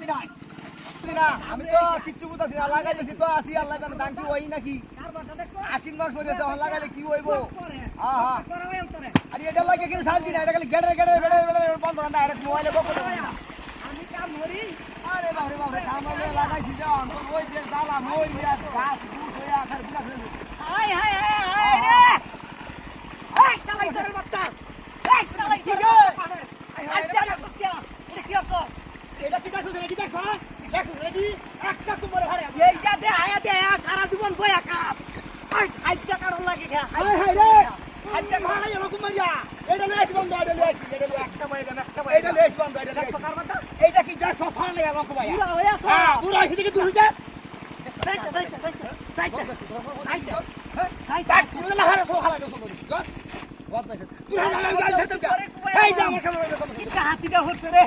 শান্তি নাই না আমি তো কিচ্ছু বুঝাছি না লাগাইতেছি তো আসি আল্লাহ জানে দাম কি ওই নাকি আশ্বিন মাস করে তখন লাগাইলে কি হইব হ্যাঁ হ্যাঁ আর এটা লাগে কিন্তু শান্তি নাই এটা খালি গেড়ে গেড়ে গেড়ে গেড়ে বন্ধ না এটা মোবাইলে বকতে আমি কাম করি আরে বাবা বাবা কাম হলে লাগাইছি যখন তো ওই যে দালা মই গাছ ফুট হয়ে আসার বিনা ফেলে হাই হাই হাই হাই রে এই শালাই তোর বাচ্চা এই শালাই তোর বাচ্চা আচ্ছা না সুস্কিয়া এটা কি অবস্থা এটা কি দেখো রেডি দেখো দেখো রেডি একটা তোমার হারে এইটা দে আয়া দে সারা জীবন বইয়া কাজ আই সাইডটা কারণ লাগি খা হাই হাই রে আজকে ভাড়া এরকম মারিয়া এটা লেস বন্ধ এটা লেস এটা একটা মাইরা একটা মাইরা এটা লেস বন্ধ এটা লেস কার মাথা এইটা কি যা সফা লাগে আমাকে ভাই পুরা হইয়া সব হ্যাঁ পুরা এসে থেকে তুই যা রাইট রাইট রাইট রাইট তাই তুমি না হারে সফা লাগে তো বলি বাদ নাই তুই হালা গাল ধরতে যা এই যা আমার সামনে কি হাতিটা হচ্ছে রে